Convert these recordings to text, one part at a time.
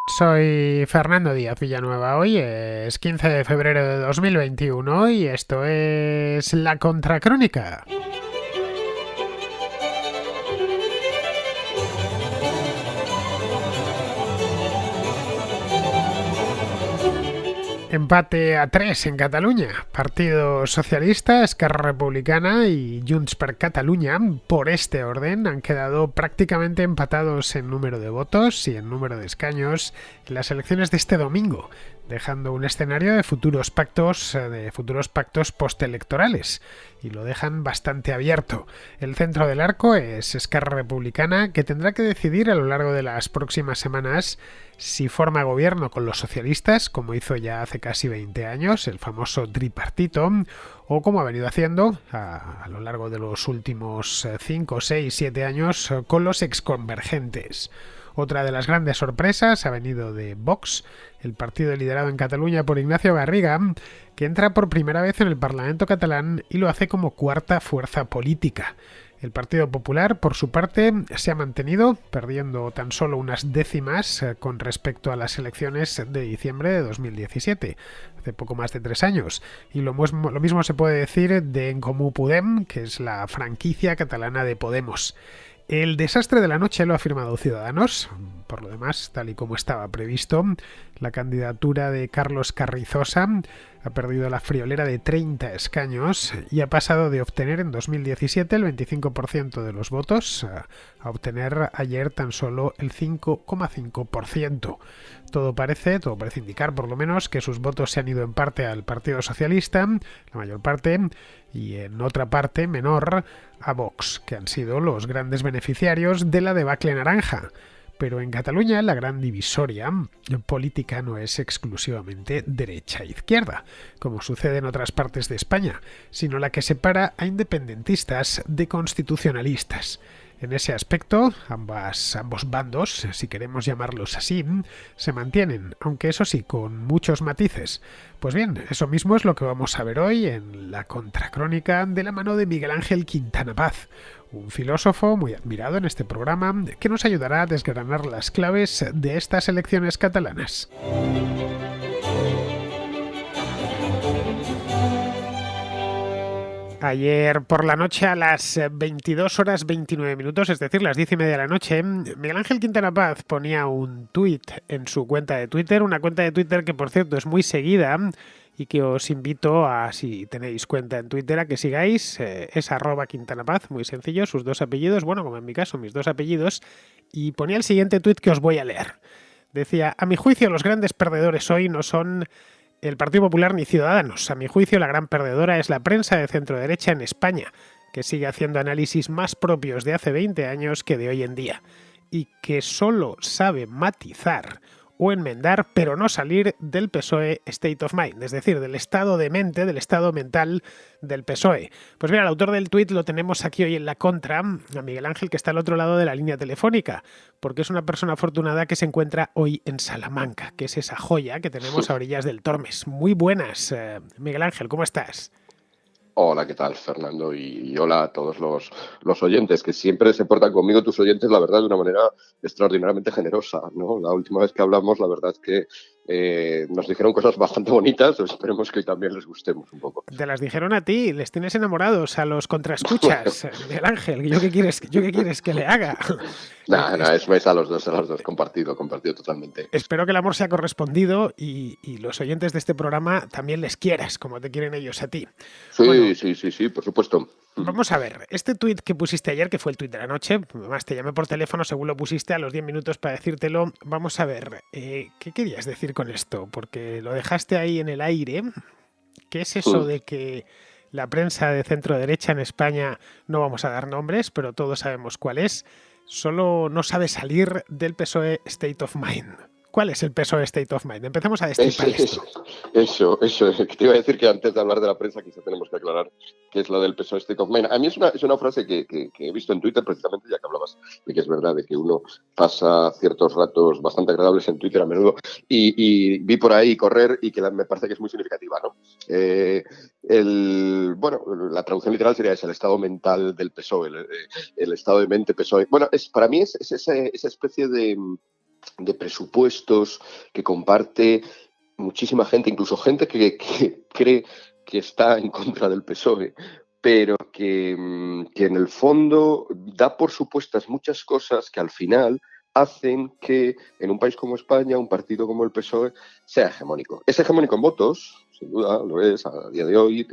Soy Fernando Díaz Villanueva. Hoy es 15 de febrero de 2021 y esto es La Contracrónica. Empate a 3 en Cataluña. Partido Socialista, Esquerra Republicana y Junts per Catalunya, por este orden, han quedado prácticamente empatados en número de votos y en número de escaños en las elecciones de este domingo, dejando un escenario de futuros pactos postelectorales, y lo dejan bastante abierto. El centro del arco es Esquerra Republicana, que tendrá que decidir a lo largo de las próximas semanas si forma gobierno con los socialistas, como hizo ya hace casi 20 años, el famoso tripartito, o como ha venido haciendo a lo largo de los últimos 5, 6, 7 años con los exconvergentes. Otra de las grandes sorpresas ha venido de Vox, el partido liderado en Cataluña por Ignacio Garriga, que entra por primera vez en el Parlamento catalán y lo hace como cuarta fuerza política. El Partido Popular, por su parte, se ha mantenido, perdiendo tan solo unas décimas con respecto a las elecciones de diciembre de 2017, hace poco más de 3 años. Y lo mismo se puede decir de En Comú Podem, que es la franquicia catalana de Podemos. El desastre de la noche lo ha firmado Ciudadanos. Por lo demás, tal y como estaba previsto, la candidatura de Carlos Carrizosa ha perdido la friolera de 30 escaños y ha pasado de obtener en 2017 el 25% de los votos a obtener ayer tan solo el 5,5%. Todo parece indicar, por lo menos, que sus votos se han ido en parte al Partido Socialista, la mayor parte, y en otra parte menor a Vox, que han sido los grandes beneficiarios de la debacle naranja. Pero en Cataluña la gran divisoria política no es exclusivamente derecha-izquierda, como sucede en otras partes de España, sino la que separa a independentistas de constitucionalistas. En ese aspecto, ambos bandos, si queremos llamarlos así, se mantienen, aunque eso sí, con muchos matices. Pues bien, eso mismo es lo que vamos a ver hoy en la Contracrónica de la mano de Miguel Ángel Quintana Paz, un filósofo muy admirado en este programa que nos ayudará a desgranar las claves de estas elecciones catalanas. Ayer por la noche a las 22 horas 29 minutos, es decir, las 10:30 de la noche, Miguel Ángel Quintana Paz ponía un tuit en su cuenta de Twitter, una cuenta de Twitter que por cierto es muy seguida y que os invito a, si tenéis cuenta en Twitter, a que sigáis. Es @QuintanaPaz, muy sencillo, sus dos apellidos, bueno, como en mi caso, mis dos apellidos, y ponía el siguiente tuit que os voy a leer. Decía: a mi juicio los grandes perdedores hoy no son el Partido Popular ni Ciudadanos. A mi juicio, la gran perdedora es la prensa de centro-derecha en España, que sigue haciendo análisis más propios de hace 20 años que de hoy en día, y que solo sabe matizar o enmendar, pero no salir del PSOE State of Mind, es decir, del estado de mente, del estado mental del PSOE. Pues mira, el autor del tuit lo tenemos aquí hoy en la contra, a Miguel Ángel, que está al otro lado de la línea telefónica, porque es una persona afortunada que se encuentra hoy en Salamanca, que es esa joya que tenemos a orillas del Tormes. Muy buenas, Miguel Ángel, ¿cómo estás? Hola, ¿qué tal, Fernando? Y hola a todos los oyentes, que siempre se portan conmigo, tus oyentes, la verdad, de una manera extraordinariamente generosa, ¿no? La última vez que hablamos, la verdad es que nos dijeron cosas bastante bonitas, esperemos que hoy también les gustemos un poco. Te las dijeron a ti, les tienes enamorados a los contraescuchas, Miguel Ángel. ¿Yo qué quieres que le haga? Nada, es a los dos, compartido totalmente. Espero que el amor sea correspondido y los oyentes de este programa también les quieras, como te quieren ellos a ti. Sí, Bueno, sí, por supuesto. vamos a ver, este tuit que pusiste ayer, que fue el tuit de la noche, además te llamé por teléfono según lo pusiste a los 10 minutos para decírtelo. Vamos a ver, ¿qué querías decir con esto? Porque lo dejaste ahí en el aire. ¿Qué es eso de que la prensa de centro derecha en España, no vamos a dar nombres, pero todos sabemos cuál es, solo no sabe salir del PSOE State of Mind? ¿Cuál es el PSOE State of Mind? Empecemos a destripar esto. Eso, que te iba a decir que antes de hablar de la prensa quizá tenemos que aclarar qué es lo del PSOE State of Mind. A mí es una frase que he visto en Twitter precisamente, ya que hablabas de que es verdad, de que uno pasa ciertos ratos bastante agradables en Twitter a menudo, y vi por ahí correr y que me parece que es muy significativa, ¿no? La traducción literal sería el estado mental del PSOE, el estado de mente PSOE. Bueno, para mí es esa especie de presupuestos que comparte muchísima gente, incluso gente que cree que está en contra del PSOE, pero que en el fondo da por supuestas muchas cosas que al final hacen que en un país como España un partido como el PSOE sea hegemónico. Es hegemónico en votos, sin duda, lo es a día de hoy,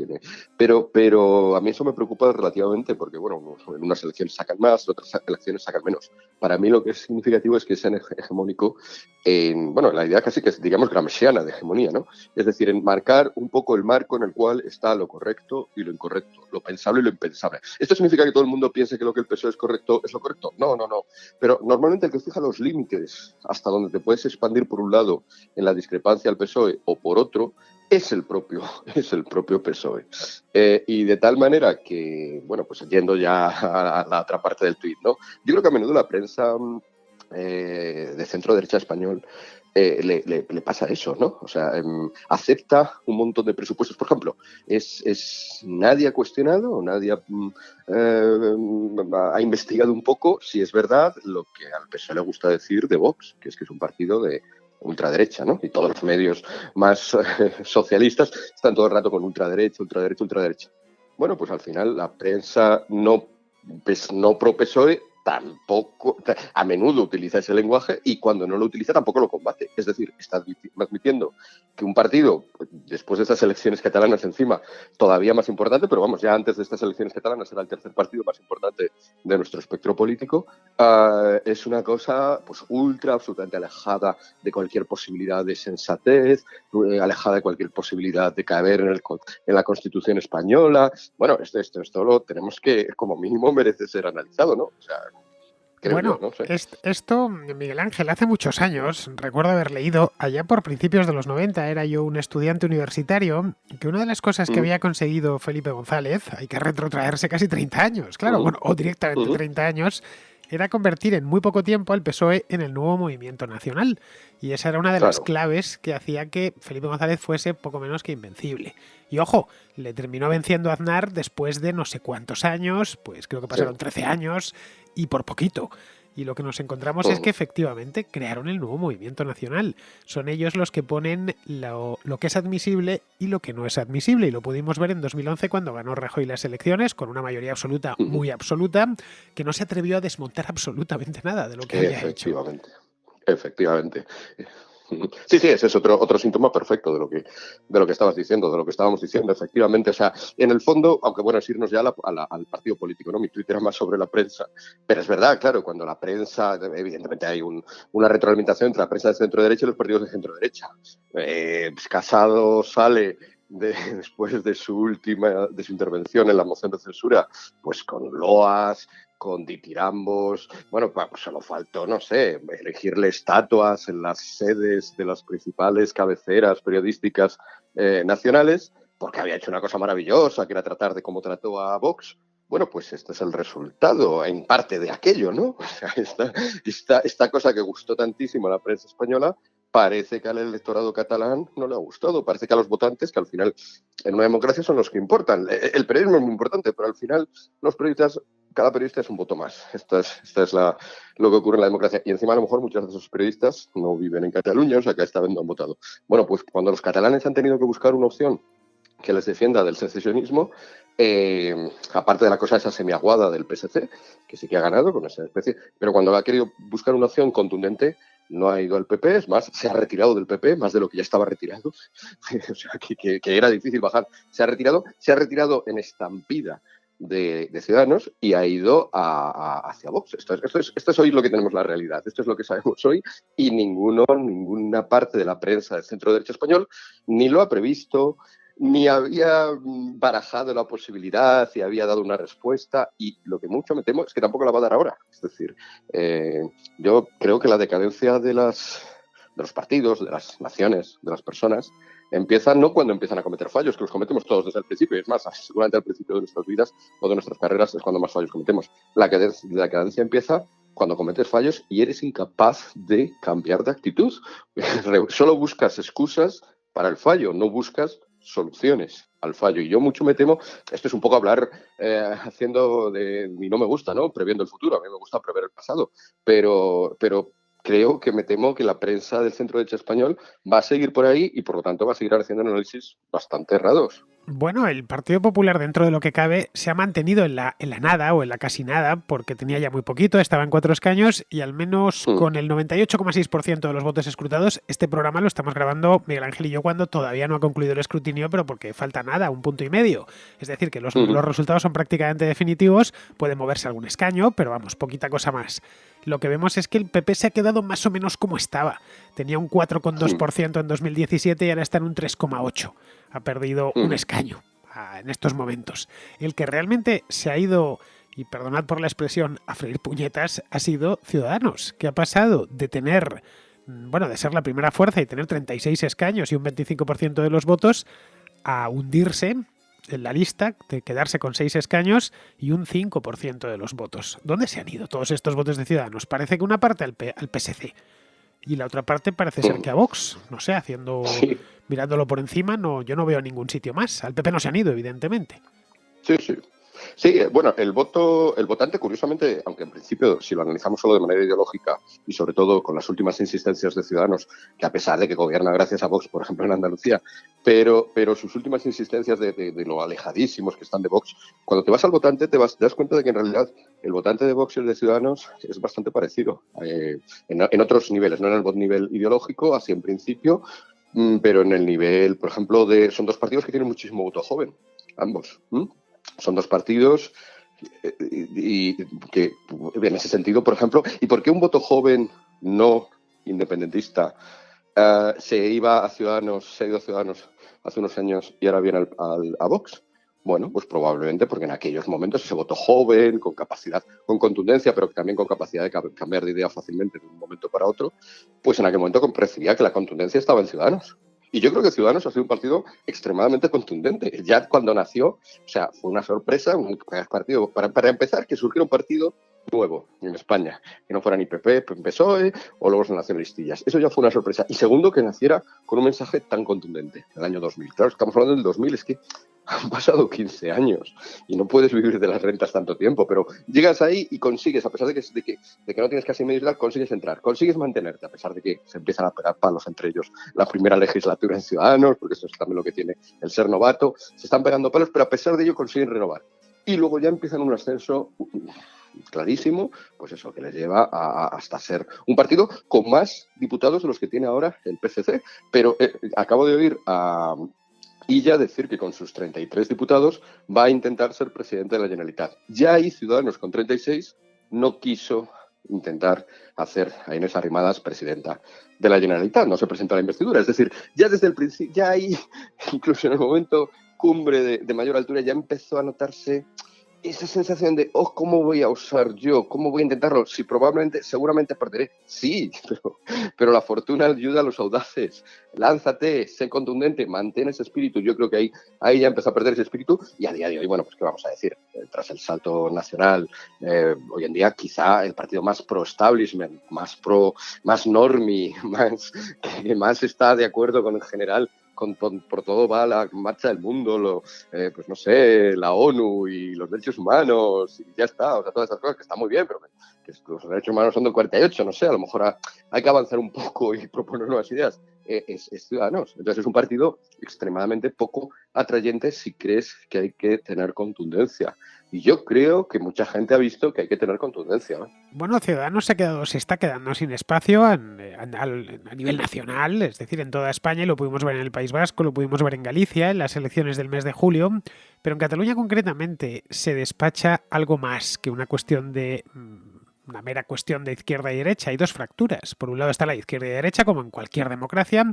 pero a mí eso me preocupa relativamente porque, bueno, en unas elecciones sacan más, en otras elecciones sacan menos. Para mí lo que es significativo es que sean hegemónico en, bueno, la idea casi que es, digamos, gramsciana de hegemonía, ¿no? Es decir, en marcar un poco el marco en el cual está lo correcto y lo incorrecto, lo pensable y lo impensable. ¿Esto significa que todo el mundo piense que lo que el PSOE es correcto es lo correcto? No, no, no. Pero normalmente el que fija los límites hasta donde te puedes expandir por un lado en la discrepancia al PSOE o por otro es el propio, es el propio PSOE. Y de tal manera que, bueno, pues yendo ya a la otra parte del tuit, ¿no? Yo creo que a menudo la prensa de centro derecha español le pasa eso, ¿no? O sea, acepta un montón de presupuestos. Por ejemplo, nadie ha cuestionado o nadie ha investigado un poco si es verdad lo que al PSOE le gusta decir de Vox, que es un partido de ultraderecha, ¿no? Y todos los medios más socialistas están todo el rato con ultraderecha, ultraderecha, ultraderecha. Bueno, pues al final la prensa no pro PSOE tampoco, a menudo utiliza ese lenguaje y cuando no lo utiliza tampoco lo combate. Es decir, está admitiendo que un partido, después de estas elecciones catalanas encima, todavía más importante, pero vamos, ya antes de estas elecciones catalanas era el tercer partido más importante de nuestro espectro político, es una cosa pues ultra, absolutamente alejada de cualquier posibilidad de sensatez, alejada de cualquier posibilidad de caber en la Constitución española. Bueno, esto lo tenemos que, como mínimo, merece ser analizado, ¿no? O sea, creo yo, Bueno, no sé. esto, Miguel Ángel, hace muchos años, recuerdo haber leído, allá por principios de los 90, era yo un estudiante universitario, que una de las cosas que Mm, había conseguido Felipe González, hay que retrotraerse casi 30 años, claro, mm, bueno, o directamente mm, 30 años, era convertir en muy poco tiempo al PSOE en el nuevo movimiento nacional. Y esa era una de las claro. claves que hacía que Felipe González fuese poco menos que invencible. Y ojo, le terminó venciendo a Aznar después de no sé cuántos años, pues creo que Sí. pasaron 13 años y por poquito. Y lo que nos encontramos es que Mm, efectivamente crearon el nuevo movimiento nacional. Son ellos los que ponen lo que es admisible y lo que no es admisible. Y lo pudimos ver en 2011 cuando ganó Rajoy las elecciones con una mayoría absoluta, mm, muy absoluta, que no se atrevió a desmontar absolutamente nada de lo que había hecho. efectivamente. Efectivamente. Sí, sí, ese es otro síntoma perfecto de lo que estabas diciendo, de lo que estábamos diciendo, efectivamente. O sea, en el fondo, aunque bueno, es irnos ya al partido político, ¿no? Mi Twitter era más sobre la prensa. Pero es verdad, claro, cuando la prensa, evidentemente hay una retroalimentación entre la prensa de centro derecha y los partidos de centro derecha. Pues Casado sale después de su intervención en la moción de censura, pues con loas, con ditirambos, bueno, pues solo faltó, no sé, elegirle estatuas en las sedes de las principales cabeceras periodísticas nacionales, porque había hecho una cosa maravillosa, que era tratar de cómo trató a Vox. Bueno, pues este es el resultado, en parte, de aquello, ¿no? O sea, esta cosa que gustó tantísimo a la prensa española, parece que al electorado catalán no le ha gustado. Parece que a los votantes, que al final en una democracia son los que importan. El periodismo es muy importante, pero al final los periodistas, cada periodista es un voto más. Esta es lo que ocurre en la democracia. Y encima a lo mejor muchos de esos periodistas no viven en Cataluña, o sea que esta vez no han votado. Bueno, pues cuando los catalanes han tenido que buscar una opción que les defienda del secesionismo, aparte de la cosa esa semiaguada del PSC, que sí que ha ganado con esa especie, pero cuando ha querido buscar una opción contundente, no ha ido al PP, es más, se ha retirado del PP, más de lo que ya estaba retirado, o sea, que era difícil bajar, se ha retirado en estampida de Ciudadanos y ha ido hacia Vox. Esto es hoy lo que tenemos la realidad, esto es lo que sabemos hoy y ninguna parte de la prensa del centro derecha español ni lo ha previsto, ni había barajado la posibilidad y había dado una respuesta y lo que mucho me temo es que tampoco la va a dar ahora. Es decir, yo creo que la decadencia de los partidos, de las naciones, de las personas, empieza no cuando empiezan a cometer fallos, que los cometemos todos desde el principio, y es más, seguramente al principio de nuestras vidas o de nuestras carreras es cuando más fallos cometemos. La decadencia empieza cuando cometes fallos y eres incapaz de cambiar de actitud. Solo buscas excusas para el fallo, no buscas soluciones al fallo. Y yo mucho me temo, esto es un poco hablar haciendo de, y no me gusta, ¿no? Previendo el futuro, a mí me gusta prever el pasado, pero creo que me temo que la prensa del centro derecha español va a seguir por ahí y por lo tanto va a seguir haciendo análisis bastante errados. Bueno, el Partido Popular, dentro de lo que cabe, se ha mantenido en la nada o en la casi nada, porque tenía ya muy poquito, estaba en 4 escaños y al menos con el 98,6% de los votos escrutados, este programa lo estamos grabando Miguel Ángel y yo cuando todavía no ha concluido el escrutinio, pero porque falta nada, 1,5 puntos. Es decir, que los resultados son prácticamente definitivos, puede moverse algún escaño, pero vamos, poquita cosa más. Lo que vemos es que el PP se ha quedado más o menos como estaba. Tenía un 4,2% en 2017 y ahora está en un 3,8%. Ha perdido un escaño en estos momentos. El que realmente se ha ido, y perdonad por la expresión, a freír puñetas, ha sido Ciudadanos, que ha pasado de tener, de ser la primera fuerza y tener 36 escaños y un 25% de los votos, a hundirse en la lista, de quedarse con 6 escaños y un 5% de los votos. ¿Dónde se han ido todos estos votos de Ciudadanos? Parece que una parte al PSC y la otra parte parece ser que a Vox. No sé, mirándolo por encima, yo no veo ningún sitio más. Al PP no se han ido, evidentemente. Sí, sí. Sí, bueno, el votante, curiosamente, aunque en principio, si lo analizamos solo de manera ideológica y sobre todo con las últimas insistencias de Ciudadanos, que a pesar de que gobierna gracias a Vox, por ejemplo, en Andalucía, pero sus últimas insistencias de lo alejadísimos que están de Vox, cuando te vas al votante te das cuenta de que en realidad el votante de Vox y el de Ciudadanos es bastante parecido en otros niveles, no en el nivel ideológico, así en principio, pero en el nivel, por ejemplo, son dos partidos que tienen muchísimo voto joven, ambos. Son dos partidos y que en ese sentido, por ejemplo, ¿y por qué un voto joven no independentista se ha ido a Ciudadanos hace unos años y ahora viene a Vox? Bueno, pues probablemente porque en aquellos momentos ese voto joven, con capacidad, con contundencia, pero también con capacidad de cambiar de idea fácilmente de un momento para otro, pues en aquel momento percibía que la contundencia estaba en Ciudadanos. Y yo creo que Ciudadanos ha sido un partido extremadamente contundente. Ya cuando nació, o sea, fue una sorpresa, un partido, para empezar, que surgiera un partido nuevo en España, que no fuera ni PP, PSOE o luego los nacionalistillas. Eso ya fue una sorpresa. Y segundo, que naciera con un mensaje tan contundente, en el año 2000. Claro, estamos hablando del 2000, es que han pasado 15 años y no puedes vivir de las rentas tanto tiempo, pero llegas ahí y consigues, a pesar de que no tienes casi medios de edad, consigues entrar, consigues mantenerte, a pesar de que se empiezan a pegar palos entre ellos. La primera legislatura en Ciudadanos, porque eso es también lo que tiene el ser novato, se están pegando palos, pero a pesar de ello consiguen renovar. Y luego ya empiezan un ascenso clarísimo, pues eso, que les lleva hasta ser un partido con más diputados de los que tiene ahora el PSC. Pero acabo de oír a Illa decir que con sus 33 diputados va a intentar ser presidente de la Generalitat. Ya hay Ciudadanos con 36, no quiso intentar hacer a Inés Arrimadas presidenta de la Generalitat, no se presenta a la investidura. Es decir, ya desde el principio, ya ahí, incluso en el momento cumbre de mayor altura, ya empezó a notarse esa sensación de, ¿cómo voy a usar yo? ¿Cómo voy a intentarlo? Si seguramente perderé. Sí, pero la fortuna ayuda a los audaces. Lánzate, sé contundente, mantén ese espíritu. Yo creo que ahí ya empezó a perder ese espíritu y a día de hoy, bueno, pues qué vamos a decir, tras el salto nacional, hoy en día quizá el partido más pro-establishment, más normie, que más está de acuerdo con el general, por todo va la marcha del mundo, pues no sé, la ONU y los derechos humanos y ya está, o sea, todas esas cosas que están muy bien, pero que los derechos humanos son del 48, no sé, a lo mejor hay que avanzar un poco y proponer nuevas ideas. Es Ciudadanos. Entonces es un partido extremadamente poco atrayente si crees que hay que tener contundencia. Y yo creo que mucha gente ha visto que hay que tener contundencia, ¿no? Bueno, Ciudadanos se está quedando sin espacio a nivel nacional, es decir, en toda España, y lo pudimos ver en el País Vasco, lo pudimos ver en Galicia, en las elecciones del mes de julio, pero en Cataluña concretamente se despacha algo más que una mera cuestión de izquierda y derecha. Hay dos fracturas. Por un lado está la izquierda y derecha, como en cualquier democracia,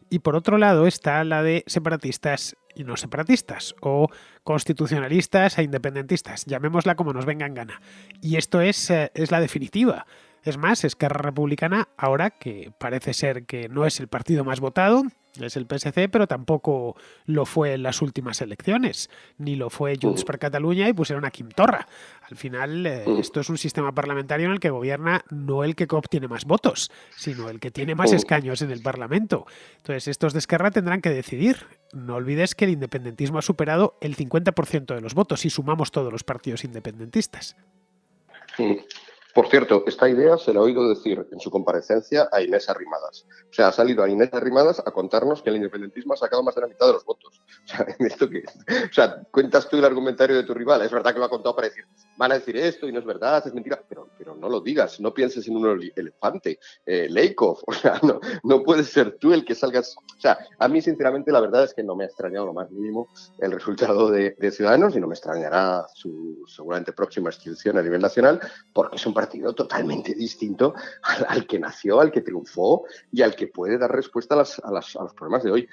y por otro lado está la de separatistas y no separatistas, o constitucionalistas e independentistas, llamémosla como nos venga en gana. Y esto es la definitiva. Es más, Esquerra Republicana, ahora que parece ser que no es el partido más votado, es el PSC, pero tampoco lo fue en las últimas elecciones, ni lo fue Junts per Catalunya y pusieron a Quim Torra. Al final, esto es un sistema parlamentario en el que gobierna no el que obtiene más votos, sino el que tiene más escaños en el Parlamento. Entonces, estos de Esquerra tendrán que decidir. No olvides que el independentismo ha superado el 50% de los votos si sumamos todos los partidos independentistas. Por cierto, esta idea se la he oído decir en su comparecencia a Inés Arrimadas. O sea, ha salido a Inés Arrimadas a contarnos que el independentismo ha sacado más de la mitad de los votos. O sea, ¿esto qué es? O sea, cuentas tú el argumentario de tu rival. Es verdad que lo ha contado para decir, van a decir esto y no es verdad, es mentira. Pero no lo digas, no pienses en un elefante. Leikov, o sea, no puedes ser tú el que salgas. O sea, a mí, sinceramente, la verdad es que no me ha extrañado lo más mínimo el resultado de Ciudadanos y no me extrañará su seguramente próxima extinción a nivel nacional, porque es un partido totalmente distinto al que nació, al que triunfó y al que puede dar respuesta a los problemas de hoy.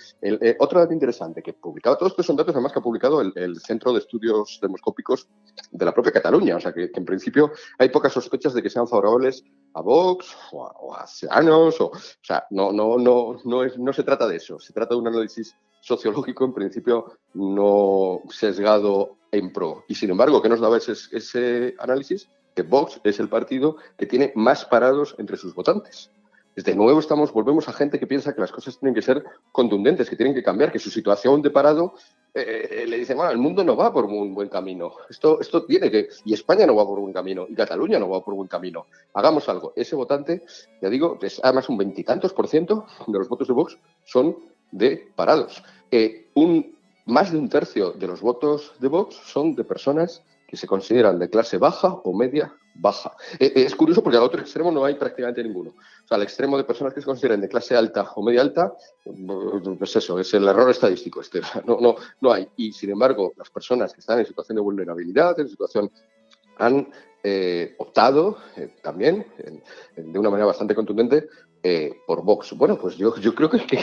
Otro dato interesante que publicaba, todos estos son datos además que ha publicado el Centro de Estudios Demoscópicos de la propia Cataluña, o sea que en principio hay pocas sospechas de que sean favorables a Vox o a Ciudadanos, o sea, no se trata de eso, se trata de un análisis sociológico en principio no sesgado en pro. Y sin embargo, ¿qué nos daba ese análisis? Que Vox es el partido que tiene más parados entre sus votantes. De nuevo volvemos a gente que piensa que las cosas tienen que ser contundentes, que tienen que cambiar, que su situación de parado le dice, bueno, el mundo no va por un buen camino. Esto tiene que... Y España no va por un buen camino, y Cataluña no va por un buen camino. Hagamos algo. Ese votante, ya digo, además un 20 y tantos % de los votos de Vox son de parados. Más de un tercio de los votos de Vox son de personas que se consideran de clase baja o media baja. Es curioso porque al otro extremo no hay prácticamente ninguno. O sea, al extremo de personas que se consideran de clase alta o media alta, pues eso, es el error estadístico. No hay. Y sin embargo, las personas que están en situación de vulnerabilidad, en situación han optado también de una manera bastante contundente por Vox. Bueno, pues yo creo que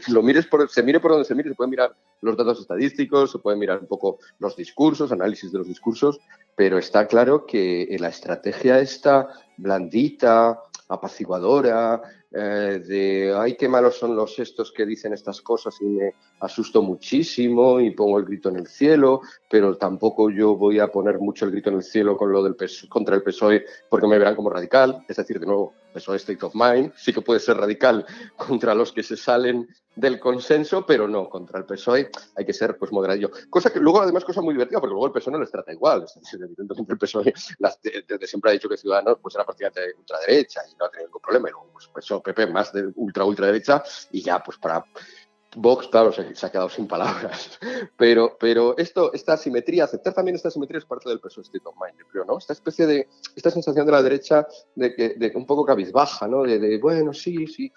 se mire por donde se mire, se pueden mirar los datos estadísticos, se pueden mirar un poco los discursos, análisis de los discursos, pero está claro que la estrategia esta blandita, apaciguadora, de ay, qué malos son los estos que dicen estas cosas y me asusto muchísimo y pongo el grito en el cielo, pero tampoco yo voy a poner mucho el grito en el cielo con lo del contra el PSOE porque me verán como radical. Es decir, de nuevo, PSOE State of Mind sí que puede ser radical contra los que se salen del consenso, pero no, contra el PSOE hay que ser pues moderadillo. Cosa que luego, además, cosa muy divertida, porque luego el PSOE no les trata igual. Evidentemente el PSOE desde siempre ha dicho que Ciudadanos pues era prácticamente de ultraderecha y no ha tenido ningún problema, y luego pues PSOE, PP más de ultraderecha, y ya pues para Vox, claro, se ha quedado sin palabras. Pero esta asimetría, aceptar también esta asimetría es parte del PSOE State of Mind, yo creo, ¿no? Esta sensación de la derecha de un poco cabizbaja, ¿no? Bueno, sí.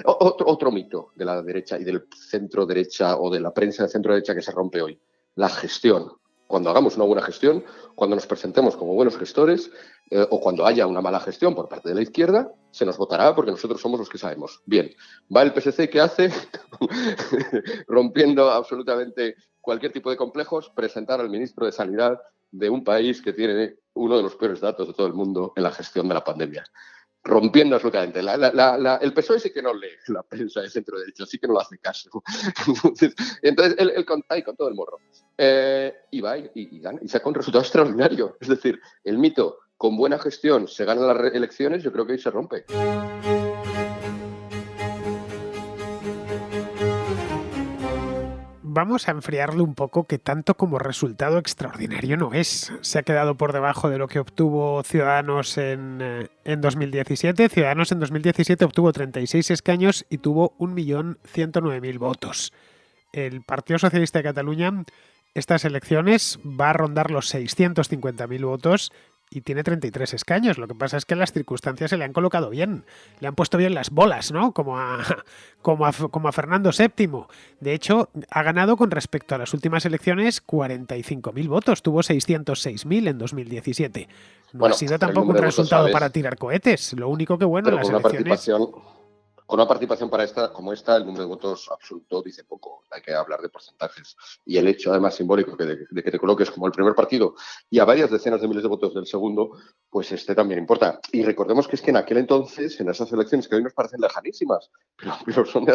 Otro mito de la derecha y del centro derecha o de la prensa de centro derecha que se rompe hoy. La gestión. Cuando hagamos una buena gestión, cuando nos presentemos como buenos gestores o cuando haya una mala gestión por parte de la izquierda, se nos votará porque nosotros somos los que sabemos. Bien, va el PSC, ¿qué hace? Rompiendo absolutamente cualquier tipo de complejos, presentar al ministro de Sanidad de un país que tiene uno de los peores datos de todo el mundo en la gestión de la pandemia. Rompiendo absolutamente. El PSOE sí que no lee la prensa de centro derecha, sí que no lo hace caso. Entonces él ahí con todo el morro. Y va y gana, y saca un resultado extraordinario. Es decir, el mito, con buena gestión se ganan las elecciones, yo creo que ahí se rompe. Vamos a enfriarle un poco, que tanto como resultado extraordinario no es. Se ha quedado por debajo de lo que obtuvo Ciudadanos en 2017. Ciudadanos en 2017 obtuvo 36 escaños y tuvo 1.109.000 votos. El Partido Socialista de Cataluña, estas elecciones, va a rondar los 650.000 votos y tiene 33 escaños. Lo que pasa es que las circunstancias se le han colocado bien. Le han puesto bien las bolas, ¿no? Como a Fernando VII. De hecho, ha ganado con respecto a las últimas elecciones 45.000 votos. Tuvo 606.000 en 2017. No ha sido tampoco un resultado para tirar cohetes. Lo único que, bueno, en las elecciones... Con una participación como esta, el número de votos absoluto dice poco. Hay que hablar de porcentajes. Y el hecho, además, simbólico de que te coloques como el primer partido y a varias decenas de miles de votos del segundo, pues también importa. Y recordemos que es que en aquel entonces, en esas elecciones que hoy nos parecen lejanísimas, pero son de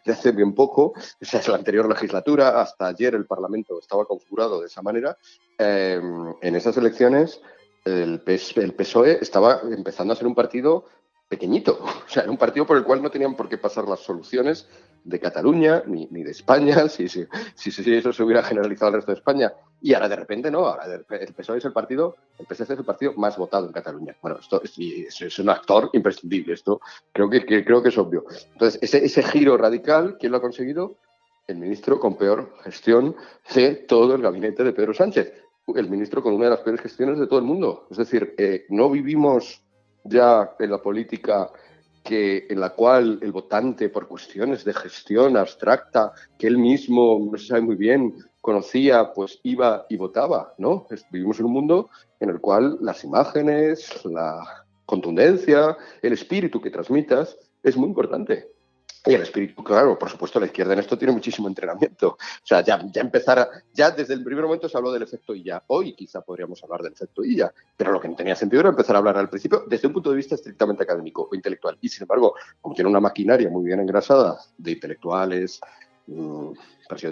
hace bien poco, o sea, es la anterior legislatura, hasta ayer el Parlamento estaba configurado de esa manera, en esas elecciones el PSOE estaba empezando a ser un partido pequeñito. O sea, era un partido por el cual no tenían por qué pasar las soluciones de Cataluña ni de España, si eso se hubiera generalizado al resto de España. Y ahora de repente no, ahora el PSOE es el partido, el PSC es el partido más votado en Cataluña. Bueno, esto es un actor imprescindible, esto creo que es obvio. Entonces, ese giro radical, ¿quién lo ha conseguido? El ministro con peor gestión de todo el gabinete de Pedro Sánchez, el ministro con una de las peores gestiones de todo el mundo. Es decir, no vivimos ya en la política en la cual el votante, por cuestiones de gestión abstracta, que él mismo, no se sabe muy bien, conocía, pues iba y votaba, ¿no? Vivimos en un mundo en el cual las imágenes, la contundencia, el espíritu que transmitas es muy importante. Y el espíritu, claro, por supuesto, la izquierda en esto tiene muchísimo entrenamiento. O sea, ya desde el primer momento se habló del efecto Illa. Hoy quizá podríamos hablar del efecto Illa, pero lo que no tenía sentido era empezar a hablar al principio desde un punto de vista estrictamente académico o intelectual. Y sin embargo, como tiene una maquinaria muy bien engrasada de intelectuales,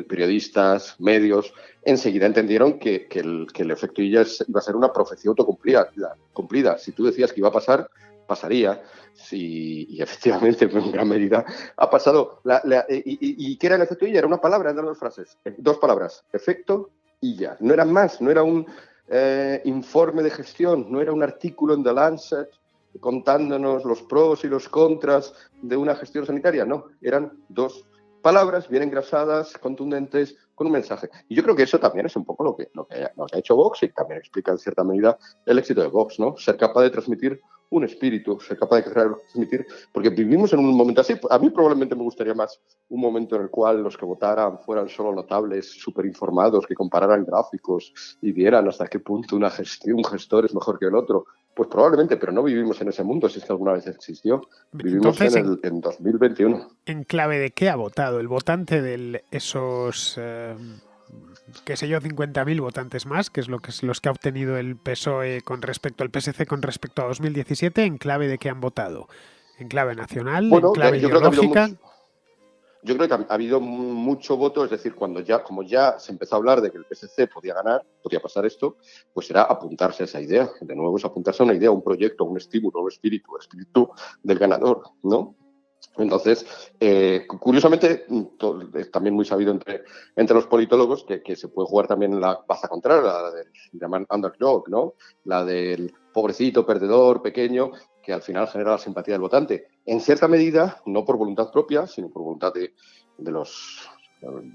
periodistas, medios, enseguida entendieron que el efecto Illa iba a ser una profecía autocumplida. Si tú decías que iba a pasar, pasaría. Sí, y efectivamente, en gran medida, ha pasado. ¿Y qué era el efecto Illa? Era una palabra, eran dos palabras, efecto Illa. No eran más, no era un informe de gestión, no era un artículo en The Lancet contándonos los pros y los contras de una gestión sanitaria, no, eran dos palabras bien engrasadas, contundentes, con un mensaje. Y yo creo que eso también es un poco lo que ha hecho Vox y también explica en cierta medida el éxito de Vox, ¿no? Ser capaz de transmitir un espíritu, ser capaz de transmitir, porque vivimos en un momento así. A mí probablemente me gustaría más un momento en el cual los que votaran fueran solo notables, súper informados, que compararan gráficos y vieran hasta qué punto un gestor es mejor que el otro. Pues probablemente, pero no vivimos en ese mundo, si es que alguna vez existió. Vivimos Entonces, en 2021. ¿en clave de qué ha votado el votante de esos, qué sé yo, 50.000 votantes más, que es los que ha obtenido el PSOE con respecto al PSC con respecto a 2017? ¿En clave de qué han votado? ¿En clave nacional? ¿En Bueno, clave yo creo que ha habido ideológica? Yo creo que ha habido mucho voto, es decir, como ya se empezó a hablar de que el PSC podía ganar, podía pasar esto, pues era apuntarse a esa idea. De nuevo es apuntarse a una idea, un proyecto, un estímulo, un espíritu del ganador, ¿no? Entonces, curiosamente, también muy sabido entre los politólogos que se puede jugar también la baza contraria, la del llaman underdog, ¿no? La del pobrecito, perdedor, pequeño, que al final genera la simpatía del votante. En cierta medida, no por voluntad propia, sino por voluntad de los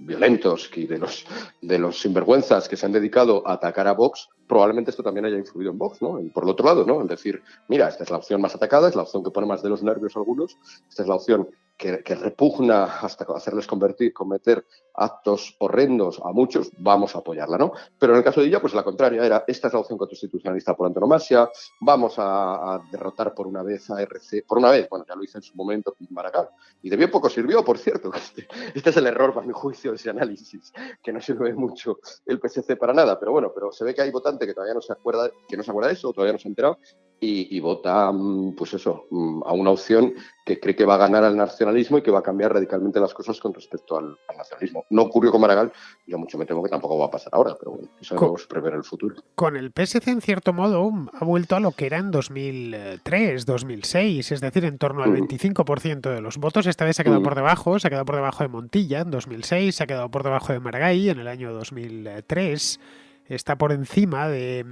violentos y de los sinvergüenzas que se han dedicado a atacar a Vox, probablemente esto también haya influido en Vox, ¿no? Por el otro lado, ¿no? Es decir, mira, esta es la opción más atacada, es la opción que pone más de los nervios a algunos, esta es la opción que repugna hasta hacerles cometer actos horrendos a muchos, vamos a apoyarla, ¿no? Pero en el caso de ella, pues la contraria, esta es la opción constitucionalista por antonomasia, vamos a derrotar por una vez a RC, por una vez, bueno, ya lo hice en su momento con Maragall, y de bien poco sirvió, por cierto, este es el error, para mi juicio, de ese análisis, que no sirve mucho el PSC para nada, pero bueno, pero se ve que hay votante que todavía no se acuerda de eso, todavía no se ha enterado, y vota, pues eso, a una opción que cree que va a ganar al nacionalismo y que va a cambiar radicalmente las cosas con respecto al nacionalismo. No ocurrió con Maragall, yo mucho me temo que tampoco va a pasar ahora, pero bueno, eso debemos prever el futuro. Con el PSC, en cierto modo, ha vuelto a lo que era en 2003, 2006, es decir, en torno al 25% de los votos. Esta vez se ha quedado por debajo, se ha quedado por debajo de Montilla en 2006, se ha quedado por debajo de Maragall en el año 2003. Está por encima de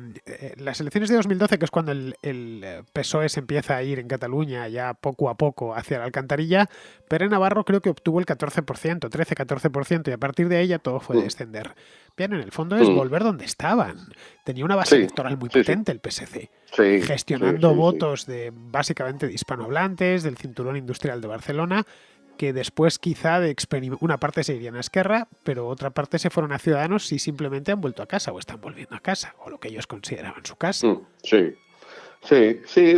las elecciones de 2012, que es cuando el PSOE se empieza a ir en Cataluña ya poco a poco hacia la alcantarilla. Pere Navarro creo que obtuvo el 14%, 13-14%, y a partir de ahí ya todo fue descender. Bien, en el fondo es volver donde estaban. Tenía una base electoral muy potente el PSC, gestionando votos de básicamente de hispanohablantes, del cinturón industrial de Barcelona, que después quizá una parte se irían a Esquerra, pero otra parte se fueron a Ciudadanos y simplemente han vuelto a casa o están volviendo a casa, o lo que ellos consideraban su casa. Sí,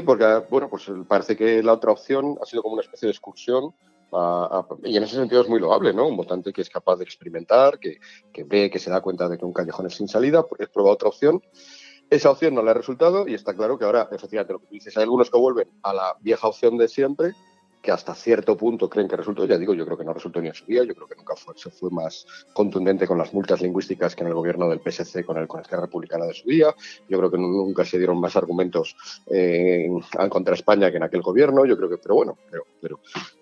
porque bueno, pues parece que la otra opción ha sido como una especie de excursión y en ese sentido es muy loable, ¿no? Un votante que es capaz de experimentar, que ve, que se da cuenta de que un callejón es sin salida, porque prueba otra opción. Esa opción no le ha resultado y está claro que ahora, efectivamente, lo que tú dices, hay algunos que vuelven a la vieja opción de siempre, que hasta cierto punto creen que resultó. Ya digo, yo creo que no resultó ni en su día, yo creo que nunca se fue más contundente con las multas lingüísticas que en el gobierno del PSC con Esquerra Republicana de su día. Yo creo que nunca se dieron más argumentos contra España que en aquel gobierno. Yo creo que, pero bueno,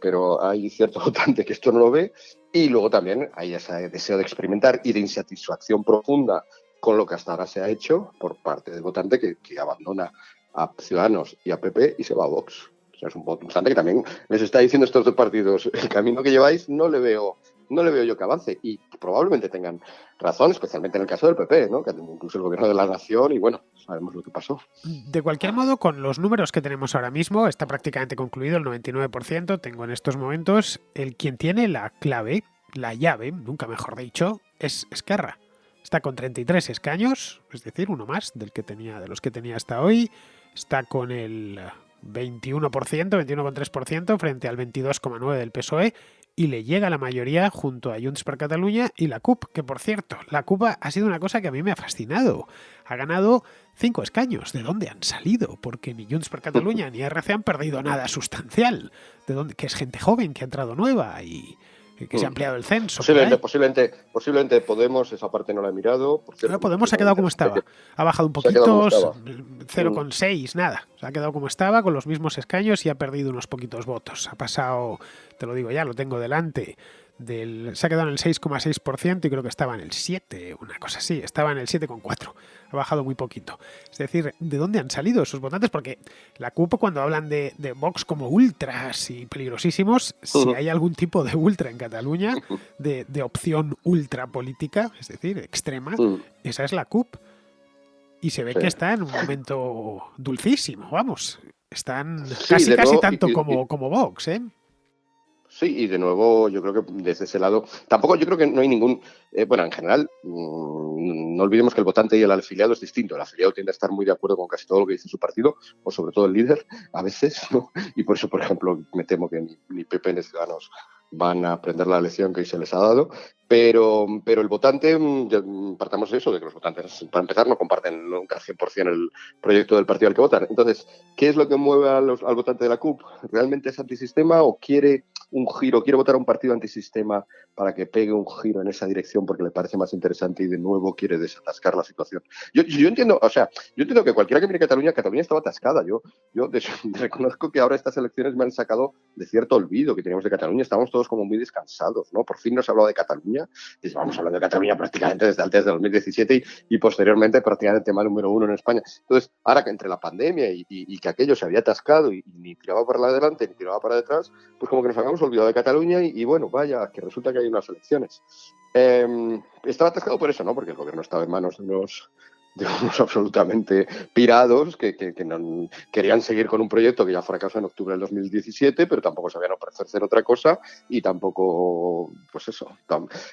pero hay cierto votante que esto no lo ve, y luego también hay ese deseo de experimentar y de insatisfacción profunda con lo que hasta ahora se ha hecho por parte del votante que abandona a Ciudadanos y a PP y se va a Vox. O sea, es un votante que también les está diciendo a estos dos partidos: el camino que lleváis no le veo yo que avance, y probablemente tengan razón, especialmente en el caso del PP, ¿no? Que incluso el gobierno de la nación, y bueno, sabemos lo que pasó. De cualquier modo, con los números que tenemos ahora mismo, está prácticamente concluido el 99%. Tengo en estos momentos quien tiene la clave, la llave, nunca mejor dicho, es Esquerra. Está con 33 escaños, es decir, uno más de los que tenía hasta hoy. Está con el 21%, 21,3% frente al 22,9% del PSOE, y le llega la mayoría junto a Junts per Catalunya y la CUP, que por cierto, la CUP ha sido una cosa que a mí me ha fascinado. Ha ganado 5 escaños. ¿De dónde han salido? Porque ni Junts per Catalunya ni RC han perdido nada sustancial. ¿De dónde? Que es gente joven que ha entrado nueva y que se ha ampliado el censo. Posiblemente Podemos, esa parte no la he mirado. Por cierto, Podemos ha quedado como estaba. Ha bajado un poquito, 0,6, nada. Se ha quedado como estaba, con los mismos escaños, y ha perdido unos poquitos votos. Ha pasado, te lo digo ya, lo tengo delante, se ha quedado en el 6,6% y creo que estaba en el 7, una cosa así. Estaba en el 7,4. Ha bajado muy poquito. Es decir, ¿de dónde han salido esos votantes? Porque la CUP, cuando hablan de Vox como ultras y peligrosísimos, si hay algún tipo de ultra en Cataluña, de opción ultra política, es decir, extrema, esa es la CUP. Y se ve que está en un momento dulcísimo, vamos. Están casi tanto como Vox, ¿eh? Sí, y de nuevo yo creo que desde ese lado, tampoco yo creo que no hay ningún, bueno, en general, no olvidemos que el votante y el afiliado es distinto. El afiliado tiende a estar muy de acuerdo con casi todo lo que dice su partido, o sobre todo el líder, a veces, ¿no? Y por eso, por ejemplo, me temo que ni PP ni Ciudadanos van a aprender la lección que hoy se les ha dado, pero el votante, partamos de eso, de que los votantes, para empezar, no comparten nunca al 100% el proyecto del partido al que votan. Entonces, ¿qué es lo que mueve al votante de la CUP? ¿Realmente es antisistema o quiere un giro, quiere votar a un partido antisistema para que pegue un giro en esa dirección porque le parece más interesante y de nuevo quiere desatascar la situación? Yo entiendo, yo entiendo que cualquiera que mire Cataluña estaba atascada. Yo reconozco que ahora estas elecciones me han sacado de cierto olvido que teníamos de Cataluña. Estábamos todos como muy descansados, ¿no? Por fin nos ha hablado de Cataluña. Llevamos hablando de Cataluña prácticamente desde antes de 2017 y posteriormente prácticamente tema número 1 en España. Entonces, ahora que entre la pandemia y que aquello se había atascado y ni tiraba para adelante ni tiraba para detrás, pues como que nos habíamos olvidado de Cataluña y bueno, vaya, que resulta que hay unas elecciones. Estaba atascado por eso, ¿no? Porque el gobierno estaba en manos de unos absolutamente pirados que no querían seguir con un proyecto que ya fracasó en octubre del 2017, pero tampoco sabían ofrecer otra cosa y tampoco, pues eso,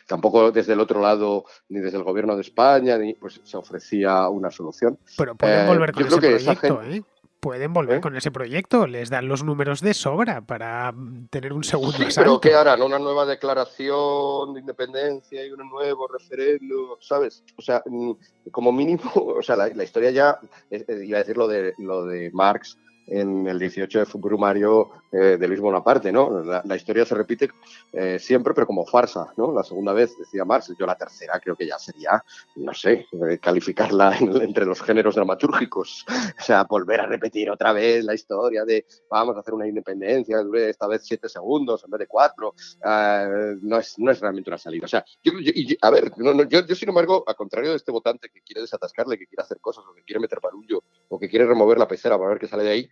tampoco desde el otro lado, ni desde el gobierno de España, ni pues se ofrecía una solución. Pero pueden volver con ese proyecto, ¿eh? Pueden volver con ese proyecto, les dan los números de sobra para tener un segundo asalto. Pero ¿qué harán? ¿Una nueva declaración de independencia y un nuevo referéndum? ¿Sabes? O sea, como mínimo, o sea, la historia ya, iba a decir lo de Marx en el 18 de Brumario de Luis Bonaparte, ¿no? La historia se repite siempre, pero como farsa, ¿no? La segunda vez, decía Marx, yo la tercera creo que ya sería, no sé, calificarla entre los géneros dramatúrgicos. O sea, volver a repetir otra vez la historia de vamos a hacer una independencia que dure esta vez 7 segundos en vez de 4, no es realmente una salida. O sea, yo sin embargo, al contrario de este votante que quiere desatascarle, que quiere hacer cosas, o que quiere meter barullo, o que quiere remover la pecera para ver qué sale de ahí,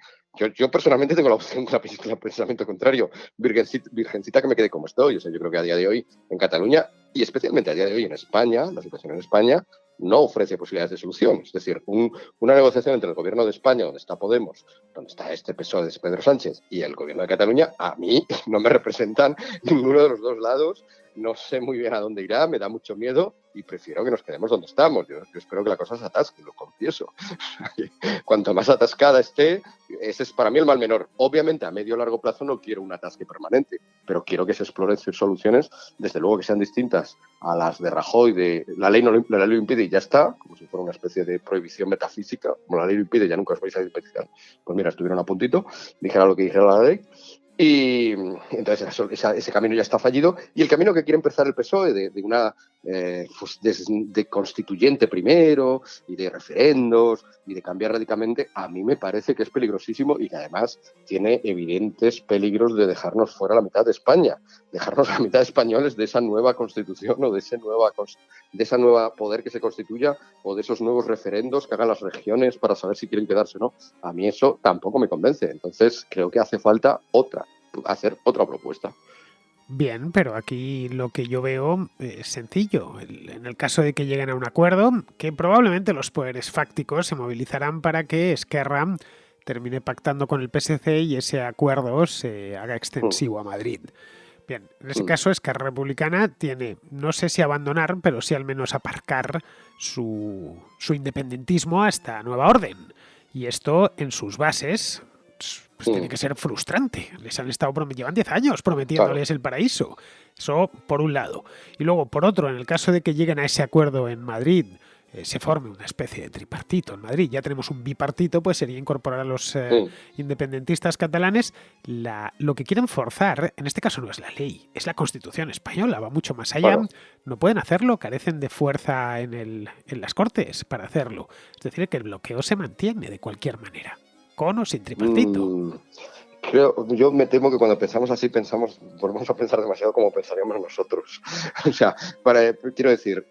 yo personalmente tengo la opción del pensamiento contrario. Virgencita que me quede como estoy. O sea, yo creo que a día de hoy en Cataluña, y especialmente a día de hoy en España, la situación en España no ofrece posibilidades de solución. Es decir, una negociación entre el gobierno de España, donde está Podemos, donde está este PSOE de Pedro Sánchez, y el gobierno de Cataluña, a mí no me representan ninguno de los dos lados. No sé muy bien a dónde irá, me da mucho miedo y prefiero que nos quedemos donde estamos. Yo espero que la cosa se atasque, lo confieso. Cuanto más atascada esté, ese es para mí el mal menor. Obviamente, a medio o largo plazo no quiero un atasque permanente, pero quiero que se exploren soluciones, desde luego que sean distintas a las de Rajoy, de la ley lo impide y ya está, como si fuera una especie de prohibición metafísica, como la ley lo impide, ya nunca os vais a dispersar. Pues mira, estuvieron a puntito, dijera lo que dijera la ley. Y entonces ese camino ya está fallido. Y el camino que quiere empezar el PSOE de una pues de constituyente primero y de referendos y de cambiar radicalmente, a mí me parece que es peligrosísimo y que además tiene evidentes peligros de dejarnos fuera la mitad de España, dejarnos la mitad de españoles de esa nueva constitución o de ese nueva poder que se constituya o de esos nuevos referendos que hagan las regiones para saber si quieren quedarse o no. A mí eso tampoco me convence. Entonces creo que hace falta hacer otra propuesta. Bien, pero aquí lo que yo veo es sencillo. En el caso de que lleguen a un acuerdo, que probablemente los poderes fácticos se movilizarán para que Esquerra termine pactando con el PSC y ese acuerdo se haga extensivo a Madrid. Bien, en ese caso Esquerra Republicana tiene, no sé si abandonar, pero sí al menos aparcar su independentismo a esta nueva orden. Y esto en sus bases pues tiene que ser frustrante. Les han estado llevan 10 años prometiéndoles el paraíso. Eso por un lado. Y luego, por otro, en el caso de que lleguen a ese acuerdo en Madrid, se forme una especie de tripartito en Madrid. Ya tenemos un bipartito, pues sería incorporar a los independentistas catalanes. Lo que quieren forzar, en este caso no es la ley, es la Constitución española, va mucho más allá. Claro. No pueden hacerlo, carecen de fuerza en las Cortes para hacerlo. Es decir, que el bloqueo se mantiene de cualquier manera, con o sin tripartito. Yo me temo que cuando pensamos así, volvemos a pensar demasiado como pensaríamos nosotros. O sea, quiero decir,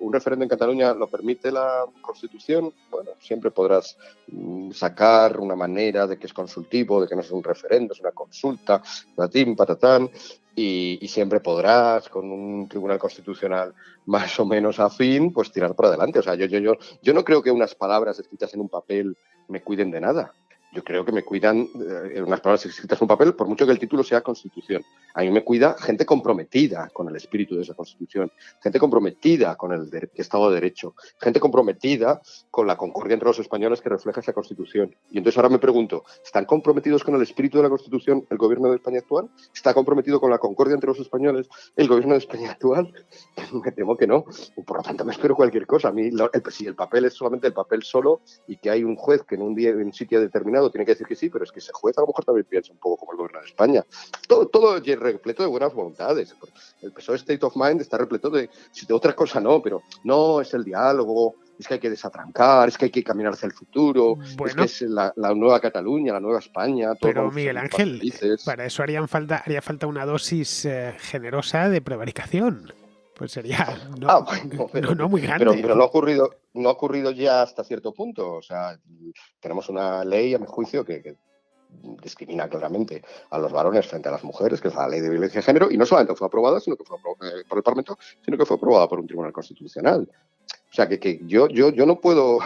un referéndum en Cataluña lo permite la Constitución. Bueno, siempre podrás sacar una manera de que es consultivo, de que no es un referéndum, es una consulta, patatín, patatán, y siempre podrás, con un tribunal constitucional más o menos afín, pues tirar por adelante. O sea, yo no creo que unas palabras escritas en un papel me cuiden de nada. Yo creo que me cuidan unas palabras escritas en un papel, por mucho que el título sea Constitución. A mí me cuida gente comprometida con el espíritu de esa Constitución, gente comprometida con el Estado de Derecho, gente comprometida con la concordia entre los españoles que refleja esa Constitución. Y entonces ahora me pregunto, ¿están comprometidos con el espíritu de la Constitución el gobierno de España actual? ¿Está comprometido con la concordia entre los españoles el gobierno de España actual? Me temo que no. Por lo tanto, me espero cualquier cosa. A mí, si el papel es solamente el papel solo y que hay un juez que en un sitio determinado tiene que decir que sí, pero es que ese juez a lo mejor también piensa un poco como el gobierno de España. Todo repleto de buenas voluntades. El PSOE State of Mind está repleto de otra cosa no, pero no, es el diálogo, es que hay que desatrancar, es que hay que caminar hacia el futuro, bueno, es que es la nueva Cataluña, la nueva España. Pero Miguel Ángel, para eso haría falta una dosis generosa de prevaricación. Pues sería no muy grande. Pero no ha ocurrido ya hasta cierto punto. O sea, tenemos una ley, a mi juicio, que discrimina claramente a los varones frente a las mujeres, que es la ley de violencia de género, y no solamente fue aprobada, sino que fue aprobada por el Parlamento, sino que fue aprobada por un tribunal constitucional. O sea, que yo no puedo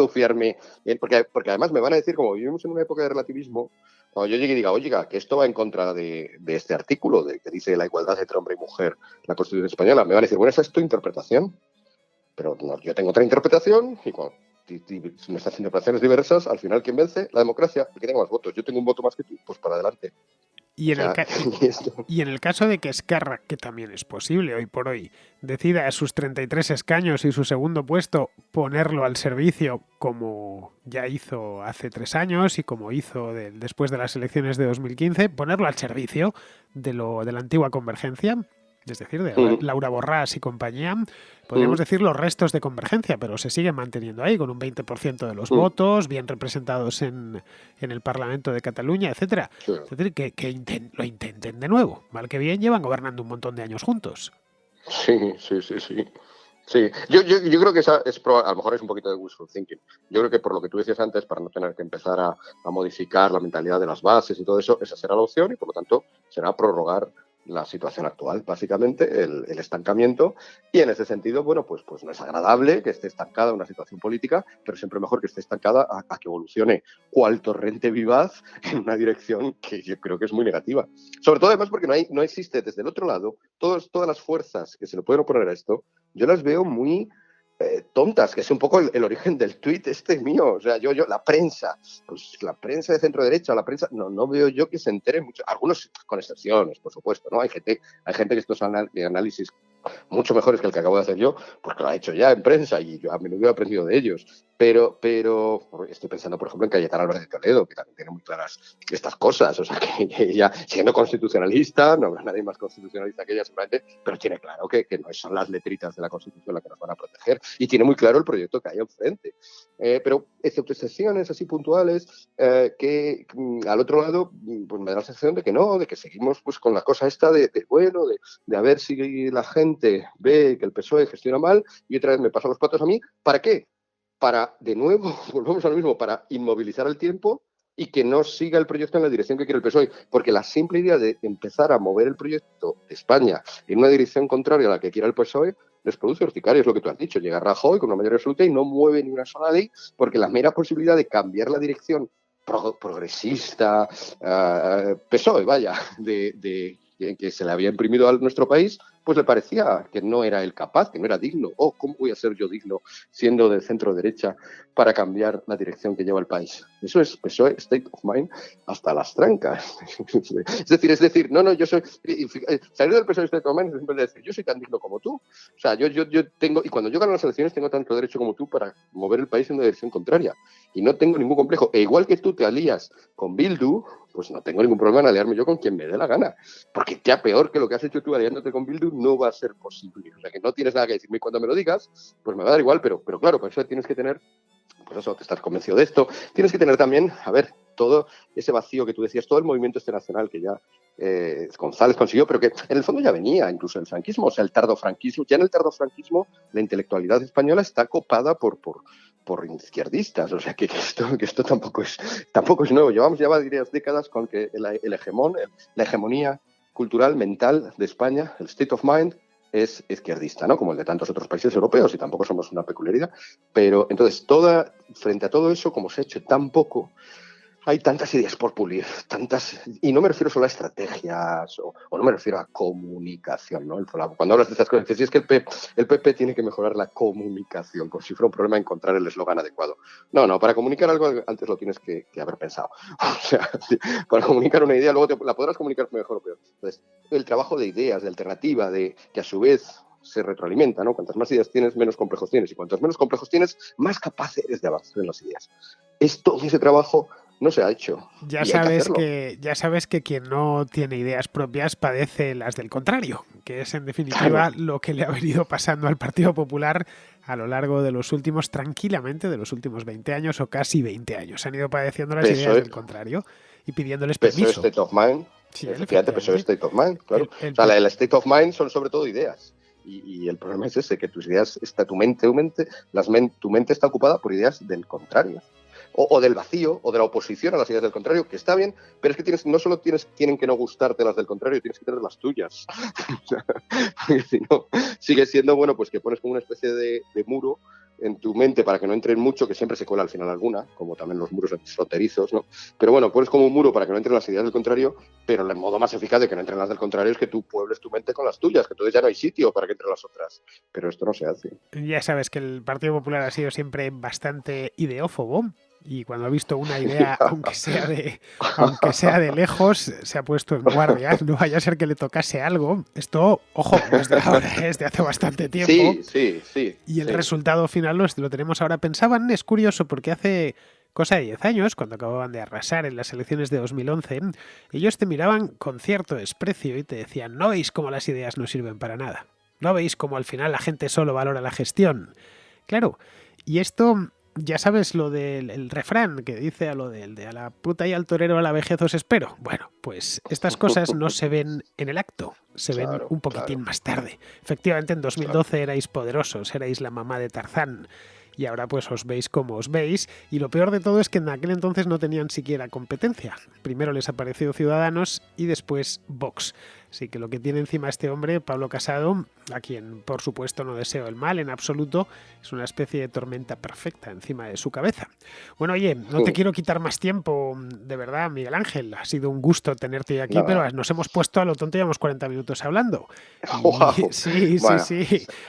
fiarme, porque además me van a decir, como vivimos en una época de relativismo, cuando yo llegue y diga, oiga, que esto va en contra de este artículo que dice la igualdad entre hombre y mujer, la Constitución española, me van a decir, bueno, esa es tu interpretación. Pero no, yo tengo otra interpretación y cuando nuestras interpretaciones diversas, al final, ¿quién vence? La democracia, el que tenga más votos. Yo tengo un voto más que tú, pues para adelante. Y en el caso de que Esquerra, que también es posible hoy por hoy, decida a sus 33 escaños y su segundo puesto ponerlo al servicio como ya hizo hace 3 años y como hizo después de las elecciones de 2015, ponerlo al servicio de la antigua Convergencia, es decir, de Laura Borràs y compañía, podríamos decir los restos de Convergencia, pero se siguen manteniendo ahí con un 20% de los votos, bien representados en el Parlamento de Cataluña, etcétera. Sí. Es decir, que lo intenten de nuevo. Mal que bien, llevan gobernando un montón de años juntos. Sí. Sí, yo creo que esa a lo mejor es un poquito de wishful thinking. Yo creo que por lo que tú decías antes, para no tener que empezar a modificar la mentalidad de las bases y todo eso, esa será la opción y por lo tanto será prorrogar la situación actual, básicamente, el estancamiento, y en ese sentido, bueno, pues no es agradable que esté estancada una situación política, pero siempre mejor que esté estancada a que evolucione cual torrente vivaz en una dirección que yo creo que es muy negativa. Sobre todo además porque no existe desde el otro lado, todas las fuerzas que se le pueden oponer a esto, yo las veo muy tontas, que es un poco el origen del tuit mío. O sea, la prensa, pues la prensa de centro derecha, la prensa, no veo yo que se entere mucho, algunos con excepciones, por supuesto, ¿no? Hay gente que estos análisis mucho mejores que el que acabo de hacer yo, porque lo ha hecho ya en prensa y yo a menudo he aprendido de ellos. Pero estoy pensando, por ejemplo, en Cayetana Álvarez de Toledo, que también tiene muy claras estas cosas. O sea, que ella, siendo constitucionalista, no habrá nadie más constitucionalista que ella seguramente, pero tiene claro que no son las letritas de la Constitución las que nos van a proteger. Y tiene muy claro el proyecto que hay enfrente. Pero excepto excepciones así puntuales, que al otro lado pues me da la sensación de que no, de que seguimos pues con la cosa esta de a ver si la gente ve que el PSOE gestiona mal y otra vez me pasa los platos a mí. ¿Para qué? Para, de nuevo, volvemos a lo mismo, para inmovilizar el tiempo y que no siga el proyecto en la dirección que quiere el PSOE. Porque la simple idea de empezar a mover el proyecto de España en una dirección contraria a la que quiera el PSOE les produce urticaria, es lo que tú has dicho. Llega Rajoy con una mayoría absoluta y no mueve ni una sola ley porque la mera posibilidad de cambiar la dirección progresista, PSOE, vaya, que se le había imprimido a nuestro país, pues le parecía que no era él capaz, que no era digno. Oh, ¿cómo voy a ser yo digno siendo de centro derecha para cambiar la dirección que lleva el país? Eso es PSOE, state of mind, hasta las trancas. Es decir, no, yo soy... Salir del PSOE state of mind es siempre decir, yo soy tan digno como tú. O sea, yo tengo... Y cuando yo gano las elecciones tengo tanto derecho como tú para mover el país en una dirección contraria. Y no tengo ningún complejo. E igual que tú te alías con Bildu, pues no tengo ningún problema en aliarme yo con quien me dé la gana. Porque ya peor que lo que has hecho tú aliándote con Bildu no va a ser posible. O sea, que no tienes nada que decirme. Y cuando me lo digas, pues me va a dar igual, pero claro, por eso tienes que tener, pues eso, que estás convencido de esto. Tienes que tener también, a ver, todo ese vacío que tú decías, todo el movimiento nacional que ya González consiguió, pero que en el fondo ya venía incluso el franquismo, o sea, el tardofranquismo. Ya en el tardofranquismo la intelectualidad española está copada por izquierdistas, o sea que esto tampoco es nuevo. Llevamos ya varias décadas con que la hegemonía cultural, mental de España, el state of mind, es izquierdista, ¿no? Como el de tantos otros países europeos, y tampoco somos una peculiaridad. Pero entonces, frente a todo eso, como se ha hecho tan poco, hay tantas ideas por pulir, y no me refiero solo a estrategias o no me refiero a comunicación, ¿no? Cuando hablas de estas cosas, si es que el PP tiene que mejorar la comunicación, como si fuera un problema encontrar el eslogan adecuado. No, para comunicar algo antes lo tienes que haber pensado. O sea, para comunicar una idea luego la podrás comunicar mejor o peor. Entonces, el trabajo de ideas, de alternativa, que a su vez se retroalimenta, ¿no? Cuantas más ideas tienes, menos complejos tienes, y cuantos menos complejos tienes, más capaz eres de avanzar en las ideas. Todo ese trabajo no se ha hecho. Ya sabes que quien no tiene ideas propias padece las del contrario, que es en definitiva lo que le ha venido pasando al Partido Popular a lo largo de los últimos 20 años o casi 20 años. Han ido padeciendo las ideas del contrario y pidiéndoles permiso. PSOE State of Mind. Sí, efectivamente, PSOE State of Mind, claro. O sea, el State of Mind son sobre todo ideas. Y el problema es ese, que tus ideas, tu mente está ocupada por ideas del contrario. O del vacío, o de la oposición a las ideas del contrario, que está bien, pero es que no solo tienen que no gustarte las del contrario, tienes que tener las tuyas. Porque si no, sigue siendo, bueno, pues que pones como una especie de muro en tu mente para que no entren mucho, que siempre se cuela al final alguna, como también los muros fronterizos, ¿no? Pero bueno, pones como un muro para que no entren las ideas del contrario, pero el modo más eficaz de que no entren las del contrario es que tú puebles tu mente con las tuyas, que entonces ya no hay sitio para que entren las otras. Pero esto no se hace. Ya sabes que el Partido Popular ha sido siempre bastante ideófobo. Y cuando ha visto una idea, aunque sea de lejos, se ha puesto en guardia. No vaya a ser que le tocase algo. Esto, ojo, no es de ahora, es de hace bastante tiempo. Sí. Y el resultado final lo tenemos ahora. Pensaban, es curioso, porque hace cosa de 10 años, cuando acababan de arrasar en las elecciones de 2011, ellos te miraban con cierto desprecio y te decían, ¿no veis cómo las ideas no sirven para nada? ¿No veis cómo al final la gente solo valora la gestión? Claro, y esto... Ya sabes lo del refrán que dice a la puta y al torero a la vejez os espero. Bueno, pues estas cosas no se ven en el acto, se ven un poquitín más tarde. Efectivamente, en 2012 erais poderosos, erais la mamá de Tarzán. Y ahora pues os veis como os veis. Y lo peor de todo es que en aquel entonces no tenían siquiera competencia. Primero les apareció Ciudadanos y después Vox. Así que lo que tiene encima este hombre, Pablo Casado, a quien por supuesto no deseo el mal en absoluto, es una especie de tormenta perfecta encima de su cabeza. Bueno, oye, no te quiero quitar más tiempo, de verdad, Miguel Ángel. Ha sido un gusto tenerte aquí, pero nos hemos puesto a lo tonto, llevamos 40 minutos hablando. Wow. Sí.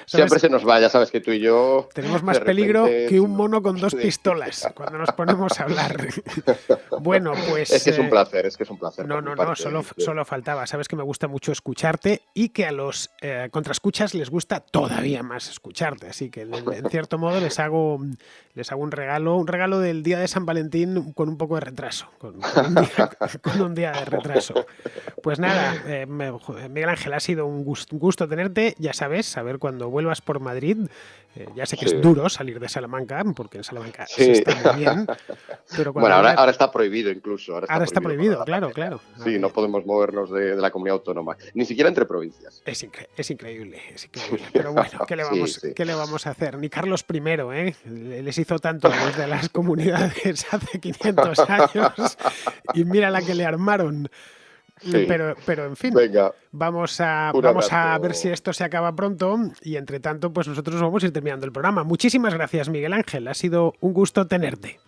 Siempre se nos va, ya sabes que tú y yo... Tenemos más peligro que un mono con 2 pistolas cuando nos ponemos a hablar. Bueno, pues... Es que es un placer, No, solo faltaba. Sabes que me gusta mucho escucharte y que a los contraescuchas les gusta todavía más escucharte. Así que en cierto modo les hago un regalo del día de San Valentín con un poco de retraso, con un día de retraso. Pues nada, Miguel Ángel, ha sido un gusto tenerte. Ya sabes, saber cuando vuelvas por Madrid. Ya sé que es duro salir de Salamanca, porque en Salamanca se está muy bien. Pero bueno, ahora está prohibido incluso. Ahora está prohibido, claro. Sí, no podemos movernos de la comunidad autónoma, ni siquiera entre provincias. Es increíble. Pero bueno, ¿qué le vamos a hacer? Ni Carlos I, les hizo tanto a los de las comunidades hace 500 años y mira la que le armaron. Sí. Pero en fin, venga, vamos a ver si esto se acaba pronto y entre tanto pues nosotros vamos a ir terminando el programa. Muchísimas gracias, Miguel Ángel, ha sido un gusto tenerte.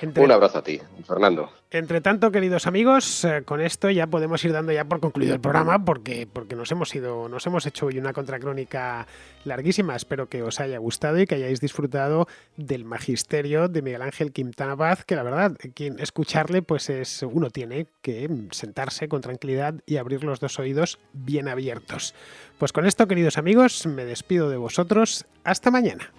Un abrazo a ti, Fernando. Entre tanto, queridos amigos, con esto ya podemos ir dando ya por concluido el programa porque nos hemos hecho hoy una contracrónica larguísima. Espero que os haya gustado y que hayáis disfrutado del magisterio de Miguel Ángel Quintana Paz, que la verdad, quien escucharle, pues uno tiene que sentarse con tranquilidad y abrir los dos oídos bien abiertos. Pues con esto, queridos amigos, me despido de vosotros. Hasta mañana.